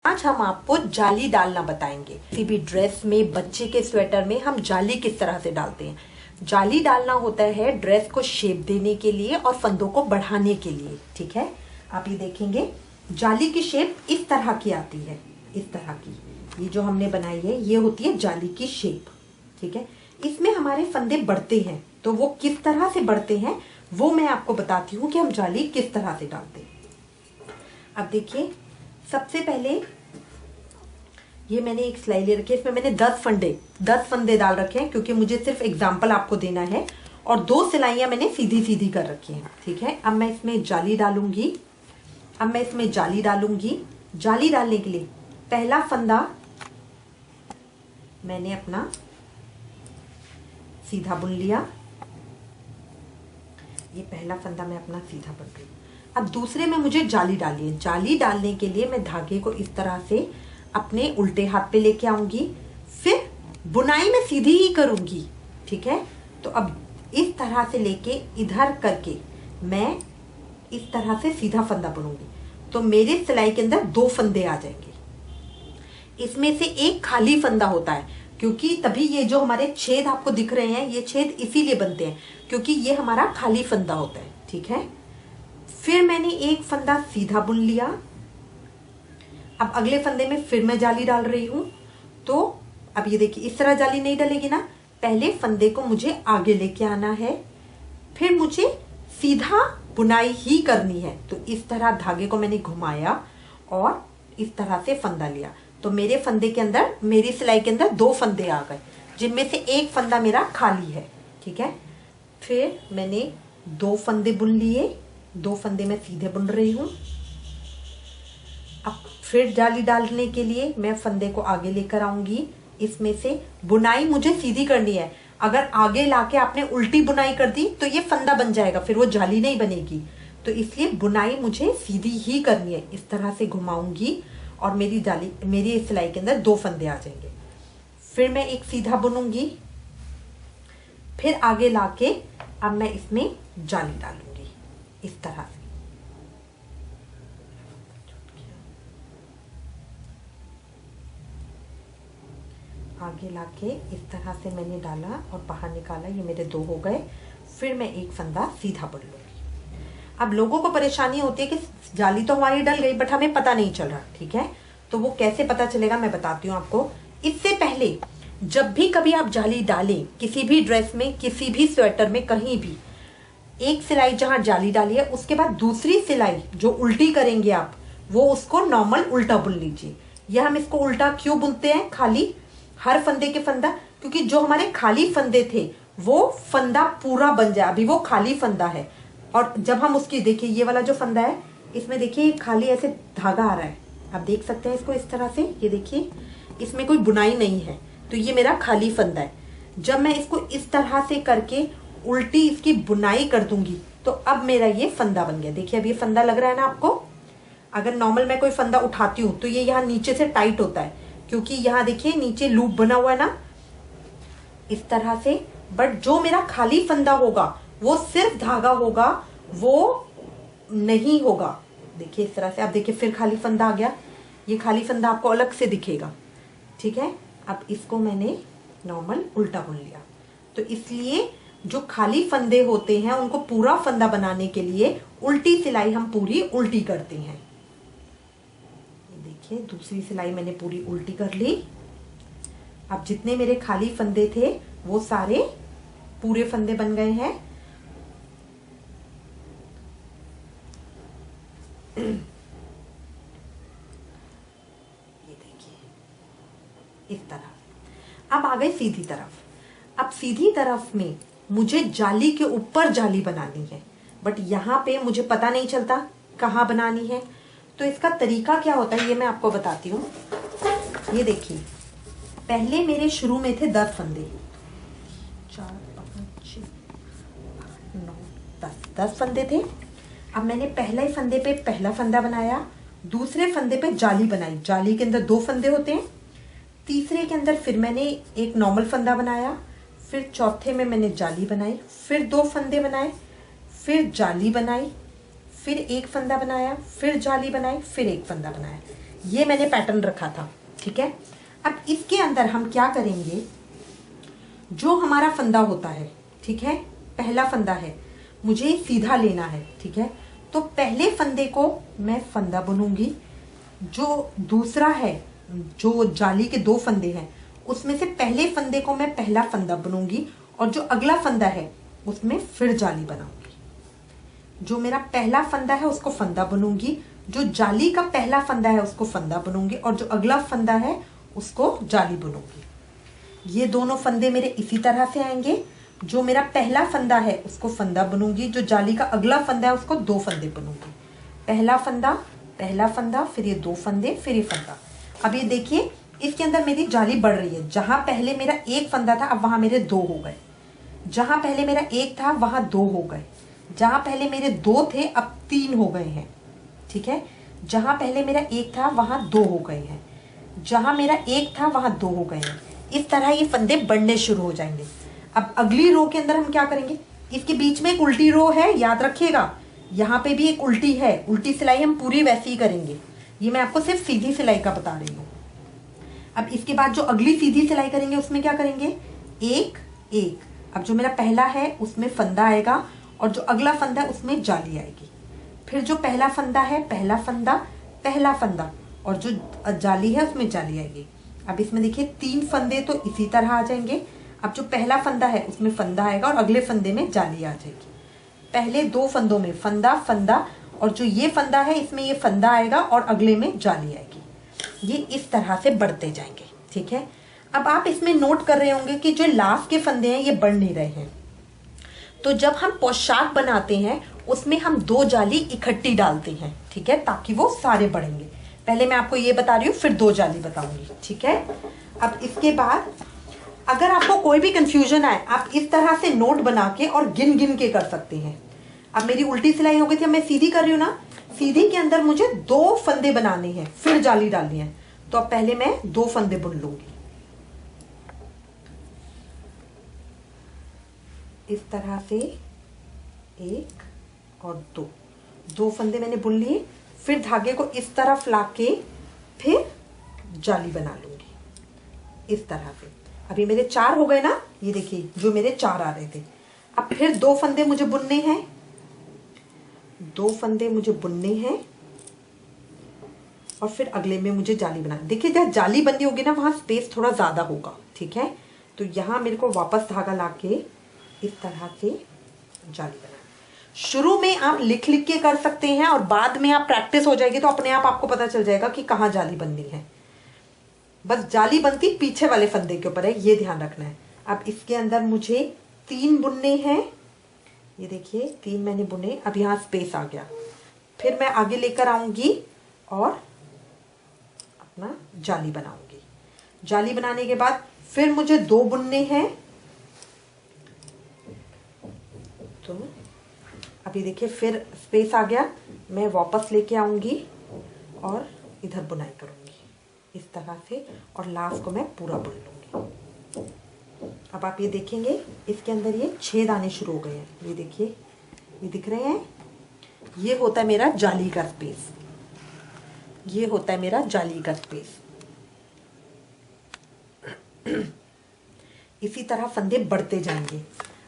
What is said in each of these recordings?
आज हम आपको जाली डालना बताएंगे। किसी भी ड्रेस में, बच्चे के स्वेटर में हम जाली किस तरह से डालते हैं। जाली डालना होता है ड्रेस को शेप देने के लिए और फंदों को बढ़ाने के लिए। ठीक है, आप ये देखेंगे जाली की शेप इस तरह की आती है। इस तरह की ये जो हमने बनाई है ये होती है जाली की शेप। ठीक है, इसमें हमारे फंदे बढ़ते हैं, तो वो किस तरह से बढ़ते हैं वो मैं आपको बताती हूँ कि हम जाली किस तरह से डालते हैं। अब देखिए, सबसे पहले ये मैंने एक सिलाई ले रखी है, इसमें मैंने 10 फंदे डाल रखे हैं क्योंकि मुझे सिर्फ एग्जाम्पल आपको देना है, और 2 सिलाइयां मैंने सीधी सीधी कर रखी हैं। ठीक है, अब मैं इसमें जाली डालूंगी। जाली डालने के लिए पहला फंदा मैंने अपना सीधा बुन लिया। ये पहला फंदा मैं अपना सीधा बुन रही हूँ। अब दूसरे में मुझे जाली डालनी है। जाली डालने के लिए मैं धागे को इस तरह से अपने उल्टे हाथ पे लेके आऊंगी, फिर बुनाई में सीधी ही करूंगी। ठीक है, तो अब इस तरह से लेके इधर करके मैं इस तरह से सीधा फंदा बुनूंगी, तो मेरे सिलाई के अंदर 2 फंदे आ जाएंगे। इसमें से एक खाली फंदा होता है, क्योंकि तभी ये जो हमारे छेद आपको दिख रहे हैं, ये छेद इसीलिए बनते हैं क्योंकि ये हमारा खाली फंदा होता है। ठीक है, फिर मैंने एक फंदा सीधा बुन लिया। अब अगले फंदे में फिर मैं जाली डाल रही हूं। तो अब ये देखिए, इस तरह जाली नहीं डलेगी ना, पहले फंदे को मुझे आगे लेके आना है, फिर मुझे सीधा बुनाई ही करनी है। तो इस तरह धागे को मैंने घुमाया और इस तरह से फंदा लिया, तो मेरे फंदे के अंदर, मेरी सिलाई के अंदर 2 फंदे आ गए, जिनमें से एक फंदा मेरा खाली है। ठीक है, फिर मैंने 2 फंदे बुन लिए, 2 फंदे मैं सीधे बुन रही हूं। अब फिर जाली डालने के लिए मैं फंदे को आगे लेकर आऊंगी। इसमें से बुनाई मुझे सीधी करनी है। अगर आगे लाके आपने उल्टी बुनाई कर दी तो ये फंदा बन जाएगा, फिर वो जाली नहीं बनेगी। तो इसलिए बुनाई मुझे सीधी ही करनी है। इस तरह से घुमाऊंगी और मेरी सिलाई के अंदर 2 फंदे आ जाएंगे। फिर मैं एक सीधा बुनूंगी, फिर आगे लाके अब मैं इसमें जाली डालूंगी इस तरह से। आगे लाके इस तरह से मैंने डाला और बाहर निकाला, ये मेरे 2 हो गए। फिर मैं एक फंदा सीधा बुन लूंगी। अब लोगों को परेशानी होती है कि जाली तो हमारी डल गई बट हमें पता नहीं चल रहा। ठीक है, तो वो कैसे पता चलेगा मैं बताती हूँ आपको। इससे पहले जब भी कभी आप जाली डालें, किसी भी ड्रेस में, किसी भी स्वेटर में, कहीं भी, एक सिलाई जहां जाली डाली है उसके बाद दूसरी सिलाई जो उल्टी करेंगे आप, वो उसको नॉर्मल उल्टा बुन लीजिए। यह हम इसको उल्टा क्यों बुनते हैं, खाली हर फंदे के फंदा, क्योंकि जो हमारे खाली फंदे थे वो फंदा पूरा बन जाए। अभी वो खाली फंदा है, और जब हम उसकी, देखिए ये वाला जो फंदा है, इसमें देखिए खाली ऐसे धागा आ रहा है, आप देख सकते हैं इसको इस तरह से। ये देखिए, इसमें कोई बुनाई नहीं है, तो ये मेरा खाली फंदा है। जब मैं इसको इस तरह से करके उल्टी इसकी बुनाई कर दूंगी तो अब मेरा ये फंदा बन गया। देखिए अब ये फंदा लग रहा है ना आपको। अगर नॉर्मल मैं कोई फंदा उठाती हूँ तो ये यहाँ नीचे से टाइट होता है, क्योंकि यहाँ देखिए नीचे लूप बना हुआ है ना, इस तरह से। बट जो मेरा खाली फंदा होगा वो सिर्फ धागा होगा, वो नहीं होगा। देखिए इस तरह से, आप देखिए फिर खाली फंदा आ गया। ये खाली फंदा आपको अलग से दिखेगा। ठीक है, अब इसको मैंने नॉर्मल उल्टा बुन लिया। तो इसलिए जो खाली फंदे होते हैं उनको पूरा फंदा बनाने के लिए उल्टी सिलाई हम पूरी उल्टी करते हैं। देखिए दूसरी सिलाई मैंने पूरी उल्टी कर ली। अब जितने मेरे खाली फंदे थे वो सारे पूरे फंदे बन गए हैं। ये देखिए इस तरह। अब आ गए सीधी तरफ। अब सीधी तरफ में मुझे जाली के ऊपर जाली बनानी है, बट यहाँ पे मुझे पता नहीं चलता कहाँ बनानी है। तो इसका तरीका क्या होता है ये मैं आपको बताती हूँ। ये देखिए, पहले मेरे शुरू में थे 10 फंदे, 4 5 6 9 10 फंदे थे। अब मैंने पहले फंदे पे पहला फंदा बनाया, दूसरे फंदे पे जाली बनाई, जाली के अंदर 2 फंदे होते हैं। तीसरे के अंदर फिर मैंने एक नॉर्मल फंदा बनाया, फिर चौथे में मैंने जाली बनाई, फिर 2 फंदे बनाए, फिर जाली बनाई, फिर एक फंदा बनाया, फिर जाली बनाई, फिर एक फंदा बनाया। ये मैंने पैटर्न रखा था, ठीक है। अब इसके अंदर हम क्या करेंगे, जो हमारा फंदा होता है, ठीक है, पहला फंदा है, मुझे सीधा लेना है, ठीक है। तो पहले फंदे को मैं फंदा बुनूंगी, जो दूसरा है, जो जाली के 2 फंदे हैं उसमें से पहले फंदे को मैं पहला फंदा बुनूंगी और जो अगला फंदा है उसमें फिर जाली बनाऊंगी। जो मेरा पहला फंदा है उसको फंदा बुनूंगी, जो जाली का पहला फंदा है उसको फंदा बुनूंगी और जो अगला फंदा है उसको जाली बुनूंगी। ये दोनों फंदे मेरे इसी तरह से आएंगे। जो मेरा पहला फंदा है उसको फंदा बुनूंगी, जो जाली का अगला फंदा है उसको 2 फंदे बुनूंगी। पहला फंदा, फिर ये 2 फंदे, फिर ये फंदा। अब ये देखिए इसके अंदर मेरी जाली बढ़ रही है। जहां पहले मेरा 1 फंदा था अब वहां मेरे 2 हो गए, जहां पहले मेरा 1 था वहां 2 हो गए, जहां पहले मेरे 2 थे अब 3 हो गए हैं, ठीक है। जहां पहले मेरा 1 था वहां 2 हो गए हैं, जहां मेरा 1 था वहां 2 हो गए हैं। इस तरह ये फंदे बढ़ने शुरू हो जाएंगे। अब अगली रो के अंदर हम क्या करेंगे, इसके बीच में एक उल्टी रो है, याद रखिएगा, यहाँ पे भी एक उल्टी है। उल्टी सिलाई हम पूरी वैसी ही करेंगे, ये मैं आपको सिर्फ सीधी सिलाई का बता रही हूँ। अब इसके बाद जो अगली सीधी सिलाई करेंगे उसमें क्या करेंगे, 1 1। अब जो मेरा पहला है उसमें फंदा आएगा और जो अगला फंदा है उसमें जाली आएगी। फिर जो पहला फंदा है, पहला फंदा और जो जाली है उसमें जाली आएगी। अब इसमें देखिए 3 फंदे तो इसी तरह आ जाएंगे। अब जो पहला फंदा है उसमें फंदा आएगा और अगले फंदे में जाली आ जाएगी। पहले 2 फंदों में फंदा और जो ये फंदा है इसमें ये फंदा आएगा और अगले में जाली आएगी। ये इस तरह से बढ़ते जाएंगे, ठीक है। अब आप इसमें नोट कर रहे होंगे कि जो लास्ट के फंदे हैं ये बढ़ नहीं रहे हैं। तो जब हम पोशाक बनाते हैं उसमें हम 2 जाली इकट्ठी डालते हैं, ठीक है, ताकि वो सारे बढ़ेंगे। पहले मैं आपको ये बता रही हूँ, फिर 2 जाली बताऊंगी, ठीक है। अब इसके बाद अगर आपको कोई भी कंफ्यूजन आए आप इस तरह से नोट बना के और गिन गिन के कर सकते हैं। अब मेरी उल्टी सिलाई हो गई थी, अब मैं सीधी कर रही हूँ ना, सीधी के अंदर मुझे 2 फंदे बनाने हैं, फिर जाली डालनी है। तो अब पहले मैं 2 फंदे बुन लूंगी, इस तरह से 1 और 2 फंदे मैंने बुन लिए। फिर धागे को इस तरफ लाके फिर जाली बना लूंगी इस तरह से। अभी मेरे 4 हो गए ना, ये देखिए जो मेरे 4 आ रहे थे। अब फिर 2 फंदे मुझे बुनने हैं, 2 फंदे मुझे बुनने हैं और फिर अगले में मुझे जाली बनानी। देखिए जहाँ जाली बंदी होगी ना वहां स्पेस थोड़ा ज्यादा होगा, ठीक है। तो यहां मेरे को वापस धागा लाके इस तरह से जाली बनानी। शुरू में आप लिख लिख के कर सकते हैं और बाद में आप प्रैक्टिस हो जाएगी तो अपने आप आपको पता चल जाएगा कि कहाँ जाली बननी है। बस जाली बनती पीछे वाले फंदे के ऊपर है, ये ध्यान रखना है। अब इसके अंदर मुझे 3 बुनने हैं, ये देखिए 3 मैंने बुने। अब यहाँ स्पेस आ गया, फिर मैं आगे लेकर आऊंगी और अपना जाली बनाऊंगी। जाली बनाने के बाद फिर मुझे 2 बुनने हैं। तो अभी देखिए फिर स्पेस आ गया, मैं वापस लेके आऊंगी और इधर बुनाई करूंगी इस तरह से और लास्ट को मैं पूरा बुन लूंगी। अब आप ये देखेंगे इसके अंदर ये 6 दाने शुरू हो गए हैं, ये देखिए, ये दिख रहे हैं। ये होता है मेरा जाली का स्पेस, ये होता है मेरा जाली का स्पेस। इसी तरह फंदे बढ़ते जाएंगे।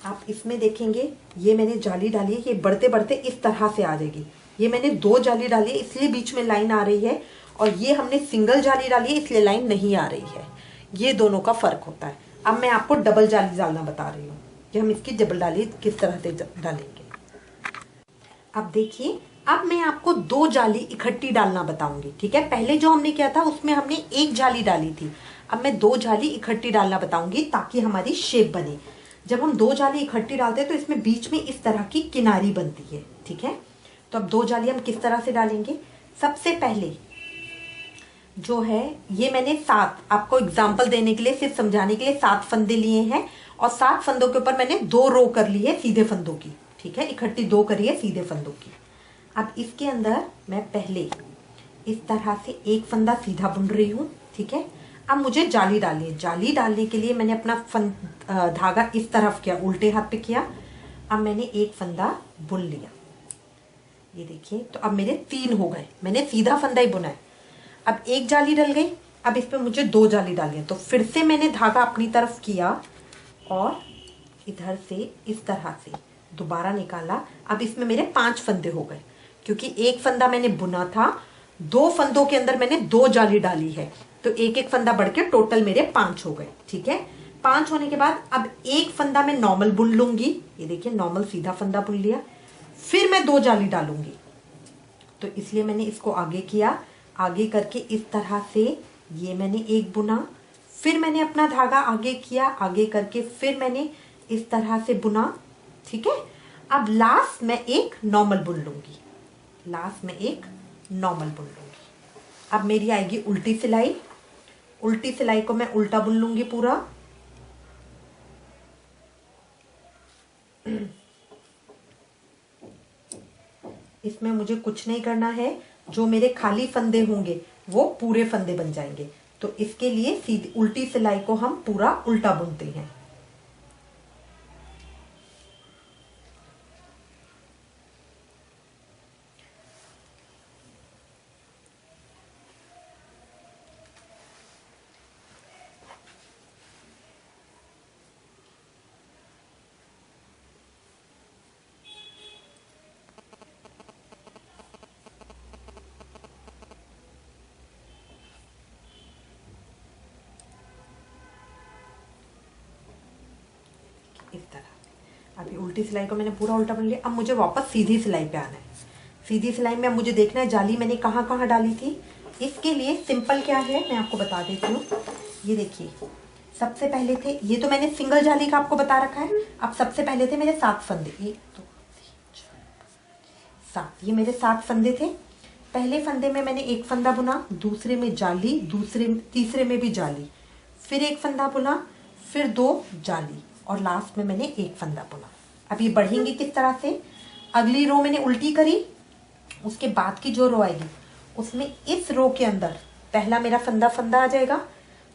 आप इसमें देखेंगे ये मैंने जाली डाली है, ये बढ़ते बढ़ते इस तरह से आ जाएगी। ये मैंने 2 जाली डाली है इसलिए बीच में लाइन आ रही है, और ये हमने सिंगल जाली डाली है इसलिए लाइन नहीं आ रही है। ये दोनों का फर्क होता है। अब मैं आपको डबल जाली डालना बता रही हूँ कि हम इसकी डबल जाली किस तरह से डालेंगे। अब देखिए, अब मैं आपको 2 जाली इकट्ठी डालना बताऊंगी, ठीक है। पहले जो हमने किया था उसमें हमने 1 जाली डाली थी, अब मैं 2 जाली इकट्ठी डालना बताऊंगी ताकि हमारी शेप बने। जब हम 2 जाली इकट्ठी डालते हैं तो इसमें बीच में इस तरह की किनारी बनती है, ठीक है। तो अब 2 जाली हम किस तरह से डालेंगे। सबसे पहले जो है ये मैंने 7, आपको एग्जाम्पल देने के लिए, सिर्फ समझाने के लिए 7 फंदे लिए हैं और 7 फंदों के ऊपर मैंने 2 रो कर ली है सीधे फंदों की, ठीक है। इकट्ठी 2 करी है सीधे फंदों की। अब इसके अंदर मैं पहले इस तरह से 1 फंदा सीधा बुन रही हूँ, ठीक है। अब मुझे जाली डालनी है। जाली डालने के लिए मैंने अपना धागा इस तरफ किया, उल्टे हाथ पे किया। अब मैंने 1 फंदा बुन लिया, ये देखिए। तो अब मेरे 3 हो गए, मैंने सीधा फंदा ही बुना है। अब एक जाली डल गई, अब इस पे मुझे 2 जाली डालनी है। तो फिर से मैंने धागा अपनी तरफ किया और इधर से इस तरह से दोबारा निकाला। अब इसमें मेरे 5 फंदे हो गए, क्योंकि एक फंदा मैंने बुना था, 2 फंदों के अंदर मैंने 2 जाली डाली है, तो एक एक फंदा बढ़ के टोटल मेरे 5 हो गए। ठीक है, 5 होने के बाद अब एक फंदा मैं नॉर्मल बुन लूंगी। ये देखिए नॉर्मल सीधा फंदा बुन लिया, फिर मैं 2 जाली डालूंगी। तो इसलिए मैंने इसको आगे किया, आगे करके इस तरह से ये मैंने एक बुना, फिर मैंने अपना धागा आगे किया, आगे करके फिर मैंने इस तरह से बुना। ठीक है, अब लास्ट में एक नॉर्मल बुन लूंगी, लास्ट में एक नॉर्मल बुन लूंगी। अब मेरी आएगी उल्टी सिलाई। उल्टी सिलाई को मैं उल्टा बुन लूंगी पूरा। इसमें मुझे कुछ नहीं करना है, जो मेरे खाली फंदे होंगे वो पूरे फंदे बन जाएंगे। तो इसके लिए सीधी उल्टी सिलाई को हम पूरा उल्टा बुनते हैं। इस तरह अभी उल्टी सिलाई को मैंने पूरा उल्टा बुन लिया। अब मुझे वापस सीधी सिलाई पे आना है। सीधी सिलाई में मुझे देखना है जाली मैंने कहाँ कहाँ डाली थी। इसके लिए सिंपल क्या है मैं आपको बता देती हूँ। ये देखिए सबसे पहले थे, ये तो मैंने सिंगल जाली का आपको बता रखा है। अब सबसे पहले थे मेरे 7 फंदे, 1 2 3 4 7, ये मेरे 7 फंदे थे। पहले फंदे में मैंने एक फंदा बुना, दूसरे में जाली, तीसरे में भी जाली, फिर एक फंदा बुना, फिर 2 जाली और लास्ट में मैंने एक फंदा बुना। अब ये बढ़ेंगी किस तरह से, अगली रो मैंने उल्टी करी, उसके बाद की जो रो आएगी उसमें इस रो के अंदर पहला मेरा फंदा आ जाएगा।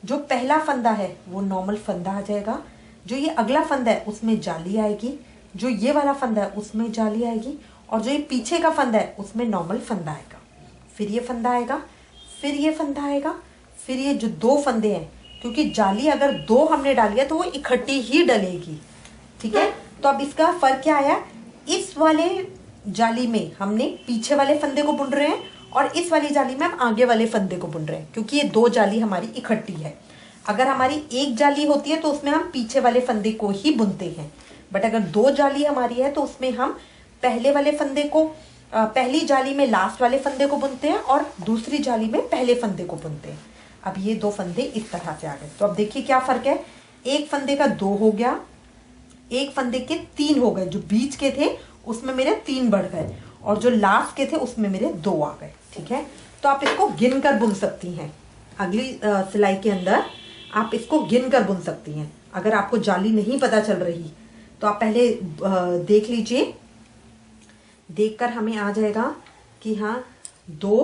जो पहला फंदा है वो नॉर्मल फंदा आ जाएगा। जो ये अगला फंदा है उसमें जाली आएगी, जो ये वाला फंदा है उसमें जाली आएगी, और जो ये पीछे का फंदा है उसमें नॉर्मल फंदा आएगा। फिर ये फंदा आएगा, फिर ये फंदा आएगा, फिर ये जो 2 फंदे हैं, क्योंकि जाली अगर 2 हमने डाली है तो वो इकट्ठी ही डलेगी। ठीक है, तो अब इसका फर्क क्या आया, इस वाले जाली में हमने पीछे वाले फंदे को बुन रहे हैं और इस वाली जाली में हम आगे वाले फंदे को बुन रहे हैं, क्योंकि ये 2 जाली हमारी इकट्ठी है। अगर हमारी एक जाली होती है तो उसमें हम पीछे वाले फंदे को ही बुनते हैं, बट अगर 2 जाली हमारी है तो उसमें हम पहले वाले फंदे को, पहली जाली में लास्ट वाले फंदे को बुनते हैं और दूसरी जाली में पहले फंदे को बुनते हैं। अब ये 2 फंदे इस तरह से आ गए। तो अब देखिए क्या फर्क है, एक फंदे का 2 हो गया, एक फंदे के 3 हो गए, जो बीच के थे उसमें मेरे 3 बढ़ गए और जो लास्ट के थे उसमें मेरे 2 आ गए। ठीक है, तो आप इसको गिन कर बुन सकती हैं। अगली सिलाई के अंदर आप इसको गिन कर बुन सकती हैं। अगर आपको जाली नहीं पता चल रही तो आप पहले देख लीजिए, देखकर हमें आ जाएगा कि हाँ 2,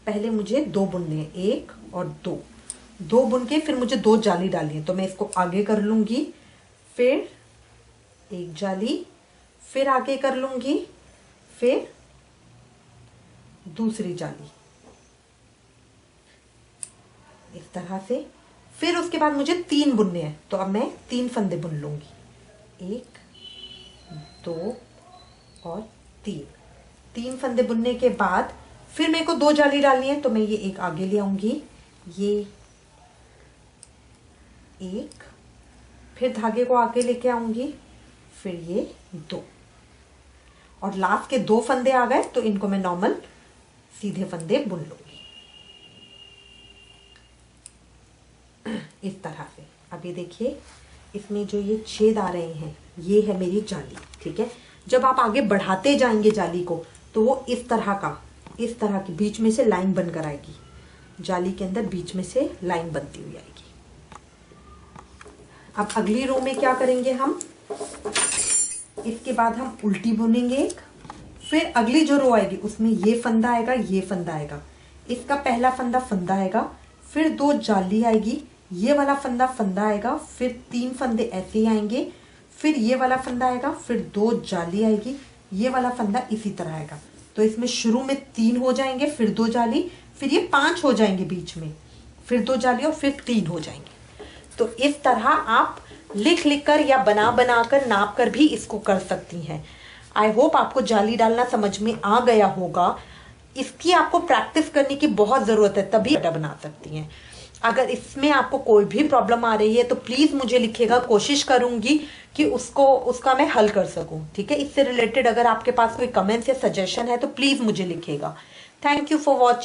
पहले मुझे 2 बुनने हैं, 1 और 2 बुन के फिर मुझे 2 जाली डालनी है। तो मैं इसको आगे कर लूंगी, फिर एक जाली, फिर आगे कर लूंगी, फिर दूसरी जाली, इस तरह से। फिर उसके बाद मुझे 3 बुनने हैं, तो अब मैं 3 फंदे बुन लूंगी, 1 2 और 3 फंदे बुनने के बाद फिर मेरे को 2 जाली डालनी है। तो मैं ये एक आगे ले आऊंगी, ये एक, फिर धागे को आगे लेके आऊंगी, फिर ये 2 और लास्ट के 2 फंदे आ गए तो इनको मैं नॉर्मल सीधे फंदे बुन लूंगी इस तरह से। अब ये देखिए इसमें जो ये छेद आ रहे हैं ये है मेरी जाली। ठीक है, जब आप आगे बढ़ाते जाएंगे जाली को तो वो इस तरह की बीच में से लाइन बनकर आएगी, जाली के अंदर बीच में से लाइन बनती हुई आएगी। अब अगली रो में क्या करेंगे हम, इसके बाद हम उल्टी बुनेंगे एक, फिर अगली जो रो आएगी उसमें ये फंदा आएगा, ये फंदा आएगा, इसका पहला फंदा आएगा, फिर 2 जाली आएगी, ये वाला फंदा आएगा, फिर 3 फंदे ऐसे ही आएंगे, फिर ये वाला फंदा आएगा, फिर 2 जाली आएगी, ये वाला फंदा इसी तरह आएगा। तो इसमें शुरू में 3 हो जाएंगे, फिर 2 जाली, फिर ये 5 हो जाएंगे बीच में, फिर 2 जाली और फिर 3 हो जाएंगे। तो इस तरह आप लिख लिख कर या बना बना कर नाप कर भी इसको कर सकती हैं। आई होप आपको जाली डालना समझ में आ गया होगा। इसकी आपको प्रैक्टिस करने की बहुत जरूरत है, तभी बना सकती हैं। अगर इसमें आपको कोई भी प्रॉब्लम आ रही है तो प्लीज मुझे लिखिएगा, कोशिश करूंगी कि उसका मैं हल कर सकूं। ठीक है, इससे रिलेटेड अगर आपके पास कोई कमेंट्स या सजेशन है तो प्लीज मुझे लिखिएगा। Thank you for watching.